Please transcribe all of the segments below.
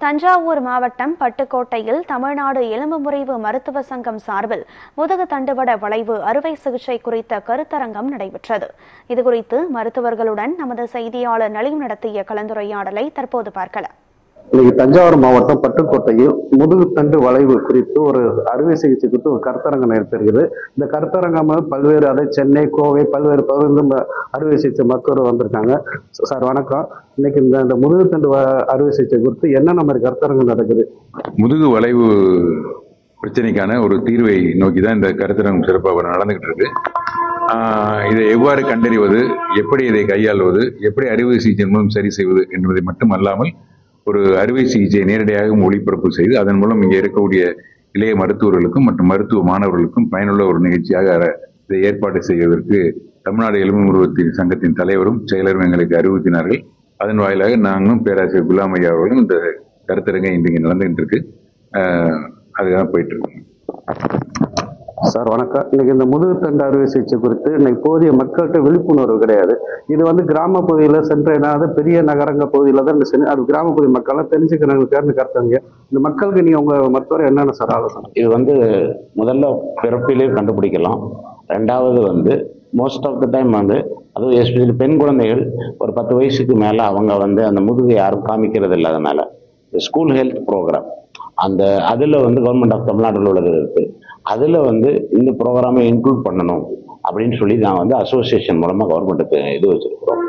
தஞ்சாவூர் மாவட்டம் பட்டுக்கோட்டையில் தமிழ்நாடு எலும்பு முறிவு மருத்துவ சங்கம் சார்பில் முதுகு தண்டுவட வளைவு அறுவை சிகிச்சை குறித்த கருத்தரங்கம் நடைபெற்றது. இதுகுறித்து மருத்துவர்களுடன் நமது செய்தியாளர் நளின் நடத்திய கலந்துரையாடலை தற்போது பார்க்கலாம். தஞ்சாவூர் மாவட்டம் பட்டுக்கோட்டையில் முதுகு தண்டு வளைவு குறித்து ஒரு அறுவை சிகிச்சை குறித்து ஒரு கருத்தரங்கம் நடைபெறுகிறது. இந்த கருத்தரங்கம் பல்வேறு சென்னை, கோவை பல்வேறு பகுதியில் அறுவை சிகிச்சை மருத்துவர் வந்திருக்காங்க. சார் வணக்கம். இன்னைக்கு இந்த முதுகு தண்டு அறுவை சிகிச்சை குறித்து என்னென்ன மாதிரி கருத்தரங்கம் நடக்குது? முதுகு வளைவு பிரச்சனைக்கான ஒரு தீர்வை நோக்கி தான் இந்த கருத்தரங்கம் சிறப்பாக நடந்துகிட்டு இருக்கு. இதை எவ்வாறு கண்டறிவது, எப்படி இதை கையாள்வது, எப்படி அறுவை சிகிச்சை மூலம் சரி செய்வது என்பதை மட்டும் அல்லாமல் ஒரு அறுவை சிகிச்சையை நேரடியாக ஒளிபரப்பு செய்து அதன் மூலம் இங்கே இருக்கக்கூடிய இளைய மருத்துவர்களுக்கும் மற்றும் மருத்துவ மாணவர்களுக்கும் பயனுள்ள ஒரு நிகழ்ச்சியாக இதை ஏற்பாடு செய்வதற்கு தமிழ்நாடு எலும்பு முறிவு சங்கத்தின் தலைவரும் செயலரும் எங்களுக்கு அறிவுறுத்தினார்கள். அதன் வாயிலாக நாங்களும் பேராசிரியர் குலாம் ஐயா அவர்களும் இந்த கருத்தரங்கை இன்றைக்கு நடந்துகிட்டு இருக்கு. அதுக்காக போயிட்டு இருக்கோம். சார் வணக்கம். இன்னைக்கு இந்த முதுகு தண்டு அறுவை சிகிச்சை குறித்து இன்னைக்கு போதிய மக்கள்கிட்ட விழிப்புணர்வு கிடையாது. இது கிராம பகுதியில் சென்றாத பெரிய நகரங்க பகுதியில் தான் அது கிராம பகுதி மக்கள்லாம் தெரிஞ்சுக்கிறாங்க கருத்தாங்க. இந்த மக்களுக்கு நீங்க உங்க மருத்துவர் என்னென்ன சார் ஆலோசனை? இது முதல்ல பிறப்பிலே கண்டுபிடிக்கலாம். ரெண்டாவது மோஸ்ட் ஆஃப் த டைம் அதுவும் எஸ்பெஷலி பெண் குழந்தைகள் ஒரு 10 வயசுக்கு மேலே அவங்க அந்த முதுகை யாரும் காமிக்கிறது இல்லாதனால ஸ்கூல் ஹெல்த் ப்ரோக்ராம் அதில் கவர்மெண்ட் ஆஃப் தமிழ்நாட்டில் உள்ளது இருக்குது. அதில் இந்த ப்ரோக்ராமை இன்க்ளூட் பண்ணணும் அப்படின்னு சொல்லி நான் அசோசியேஷன் மூலமாக கவர்மெண்ட்டுக்கு இது வச்சுருக்கிறோம்.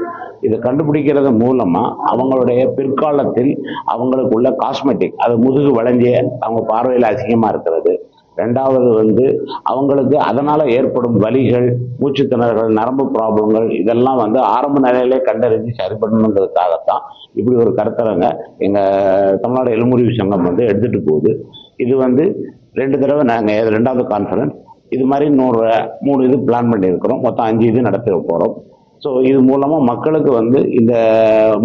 இதை கண்டுபிடிக்கிறது மூலமாக அவங்களுடைய பிற்காலத்தில் அவங்களுக்குள்ள காஸ்மெட்டிக் முதுகு வளைஞ்சே அவங்க பார்வையில் அசிங்கமாக இருக்கிறது. ரெண்டாவது அவங்களுக்கு அதனால் ஏற்படும் வலிகள், மூச்சுத்திணறல்கள், நரம்பு ப்ராப்ளங்கள் இதெல்லாம் ஆரம்ப நிலையிலே கண்டறிஞ்சு சரி பண்ணணுங்கிறதுக்காகத்தான் இப்படி ஒரு கருத்தரங்க எங்கள் தமிழ்நாடு எலும்பு முறிவு சங்கம் எடுத்துகிட்டு போகுது. இது 2 தடவை நாங்கள் 2வது கான்ஃபரன்ஸ் இது மாதிரி 3 இது பிளான் பண்ணியிருக்கிறோம். மொத்தம் 5 இது நடத்த போகிறோம். ஸோ இது மூலமாக மக்களுக்கு இந்த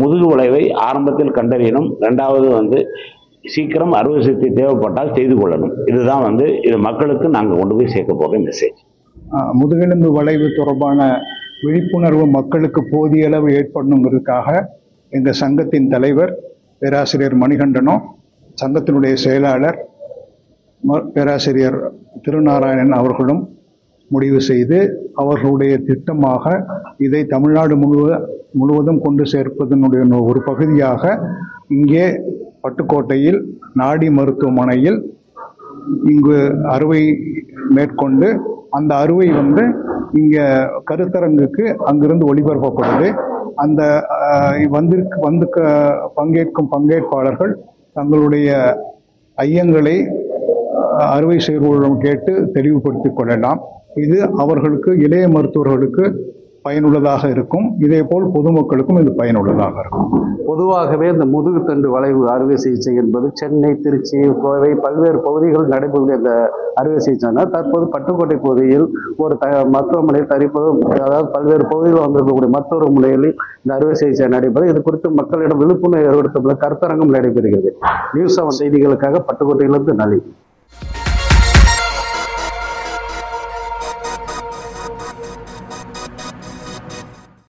முதுகு வளைவை ஆரம்பத்தில் கண்டறியணும். ரெண்டாவது சீக்கிரம் அறுவை சிகிச்சை தேவைப்பட்டால் செய்து கொள்ளணும். இதுதான் இது மக்களுக்கு நாங்கள் கொண்டு போய் சேர்க்க போகிற மெசேஜ். முதுகெலும்பு வளைவு தொடர்பான விழிப்புணர்வு மக்களுக்கு போதிய அளவு ஏற்படணுங்கிறதுக்காக எங்கள் சங்கத்தின் தலைவர் பேராசிரியர் மணிகண்டனும் சங்கத்தினுடைய செயலாளர் பேராசிரியர் திருநாராயணன் அவர்களும் முடிவு செய்து அவர்களுடைய திட்டமாக இதை தமிழ்நாடு முழுவதும் கொண்டு சேர்ப்பதனுடைய ஒரு பகுதியாக இங்கே பட்டுக்கோட்டையில் நாடி மருத்துவமனையில் இங்கு அறுவை மேற்கொண்டு அந்த அறுவை இங்கே கருத்தரங்குக்கு அங்கிருந்து ஒளிபரப்பப்படுது. அந்த பங்கேற்கும் பங்கேற்பாளர்கள் தங்களுடைய ஐயங்களை அறுவை செய்வோரிடம் கேட்டு தெளிவுபடுத்திக் கொள்ளலாம். இது அவர்களுக்கு இளைய மருத்துவர்களுக்கு பயனுள்ளதாக இருக்கும். இதே போல் பொதுமக்களுக்கும் இது பயனுள்ளதாக இருக்கும். பொதுவாகவே இந்த முதுகு தண்டு வளைவு அறுவை சிகிச்சை என்பது சென்னை, திருச்சி, கோவை பல்வேறு பகுதிகள் நடைபெறும் இந்த அறுவை சிகிச்சைனா தற்போது பட்டுக்கோட்டை பகுதியில் ஒரு மருத்துவமனை தரிப்பது, அதாவது பல்வேறு பகுதியில் வந்திருக்கக்கூடிய மருத்துவமனைகளில் இந்த அறுவை சிகிச்சை நடைபெறும். இது குறித்து மக்களிடம் விழிப்புணர்வு ஏற்படுத்த கருத்தரங்கம் நடைபெறுகிறது. நியூஸ் 7 செய்திகளுக்காக பட்டுக்கோட்டையிலிருந்து நளின்.